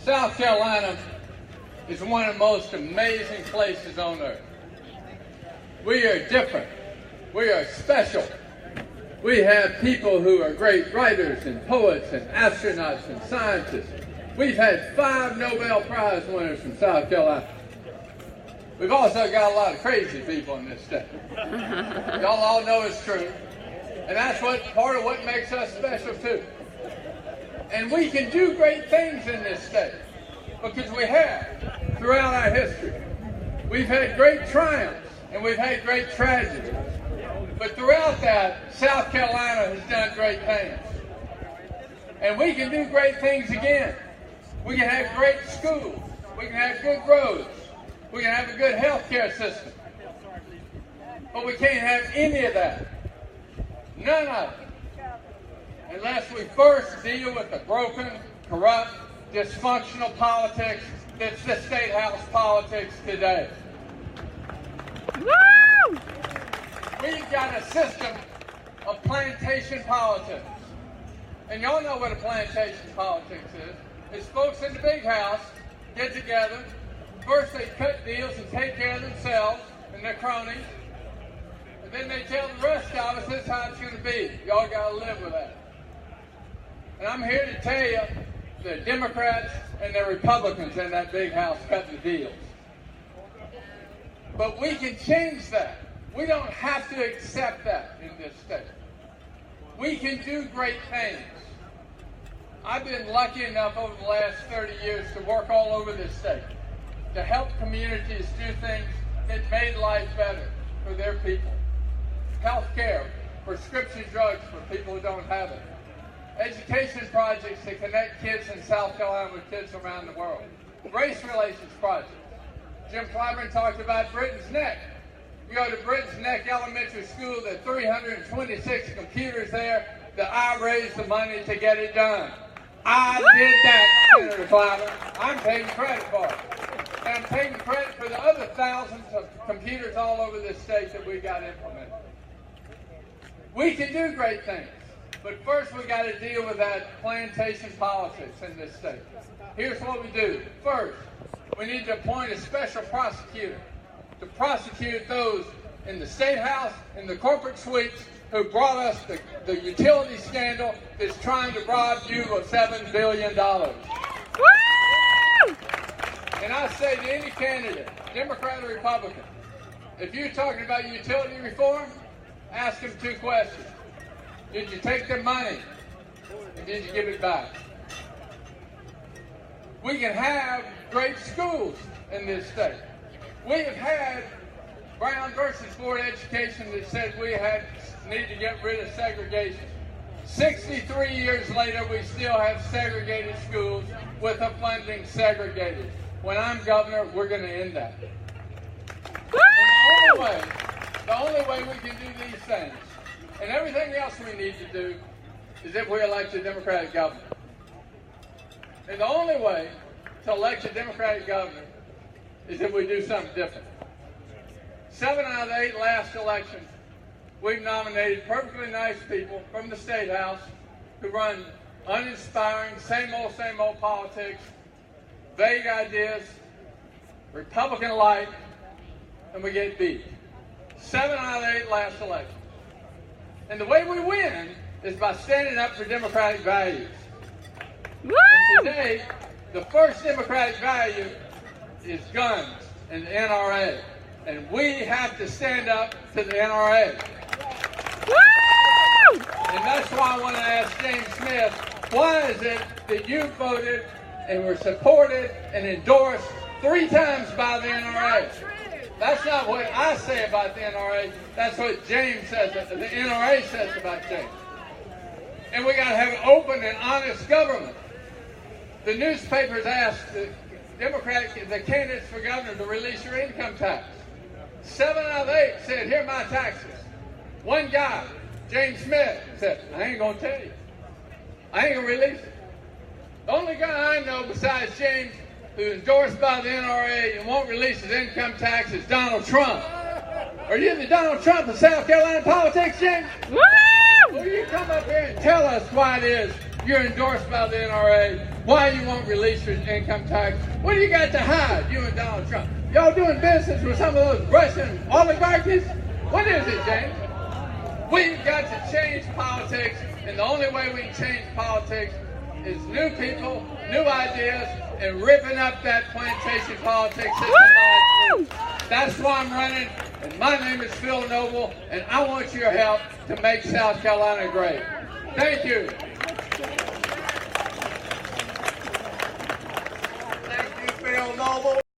South Carolina is one of the most amazing places on earth. We are different. We are special. We have people who are great writers and poets and astronauts and scientists. We've had 5 Nobel Prize winners from South Carolina. We've also got a lot of crazy people in this state. Y'all all know it's true. And that's part of what makes us special too. And we can do great things in this state because we have throughout our history. We've had great triumphs and we've had great tragedies. But throughout that, South Carolina has done great things. And we can do great things again. We can have great schools. We can have good roads. We can have a good health care system. But we can't have any of that. None of it. Unless we first deal with the broken, corrupt, dysfunctional politics that's the State House politics today. Woo! We've got a system of plantation politics. And y'all know what a plantation politics is. It's folks in the big house get together. First they cut deals and take care of themselves and their cronies. And then they tell the rest of us this is how it's going to be. Y'all got to live with that. And I'm here to tell you the Democrats and the Republicans in that big house cut the deals. But we can change that. We don't have to accept that in this state. We can do great things. I've been lucky enough over the last 30 years to work all over this state, to help communities do things that made life better for their people. Health care, prescription drugs for people who don't have it. Education projects to connect kids in South Carolina with kids around the world. Race relations projects. Jim Clyburn talked about Britain's Neck. You go to Britain's Neck Elementary School, there are 326 computers there that I raised the money to get it done. I did that, Senator Clyburn. I'm taking credit for it. And I'm taking credit for the other thousands of computers all over this state that we got implemented. We can do great things, but first we got to deal with that plantation politics in this state. Here's what we do. First, we need to appoint a special prosecutor to prosecute those in the State House, in the corporate suites, who brought us the utility scandal that's trying to rob you of $7 billion. Woo! And I say to any candidate, Democrat or Republican, if you're talking about utility reform, ask them 2 questions. Did you take their money? And did you give it back? We can have great schools in this state. We have had Brown versus Board of Education that said we need to get rid of segregation. 63 years later, we still have segregated schools with the funding segregated. When I'm governor, we're going to end that. And the only way we can do these things, and everything else we need to do, is if we elect a Democratic governor. And the only way to elect a Democratic governor is if we do something different. 7 out of the 8 last elections, we've nominated perfectly nice people from the State House who run uninspiring, same old politics, vague ideas, Republican-like, and we get beat. 7 out of the 8 last elections. And the way we win is by standing up for democratic values. Woo! And today, the first democratic value is guns and the NRA. And we have to stand up to the NRA. Woo! And that's why I want to ask James Smith, why is it that you voted and were supported and endorsed 3 times by the NRA? That's not what I say about the NRA. That's what James says, the NRA says about James. And we got to have an open and honest government. The newspapers asked the candidates for governor to release your income tax. 7 out of 8 said, here are my taxes. One guy, James Smith, said, I ain't going to tell you. I ain't going to release it. The only guy I know besides James who's endorsed by the NRA and won't release his income tax is Donald Trump. Are you the Donald Trump of South Carolina politics, James? Woo! Will you come up here and tell us why it is you're endorsed by the NRA why you won't release your income tax. What do you got to hide, you and Donald Trump? Y'all doing business with some of those Russian oligarchies? What is it, James? We've got to change politics, and the only way we can change politics is new people, new ideas, and ripping up that plantation politics system. That's why I'm running, and my name is Phil Noble, and I want your help to make South Carolina great. Thank you. Thank you, Phil Noble.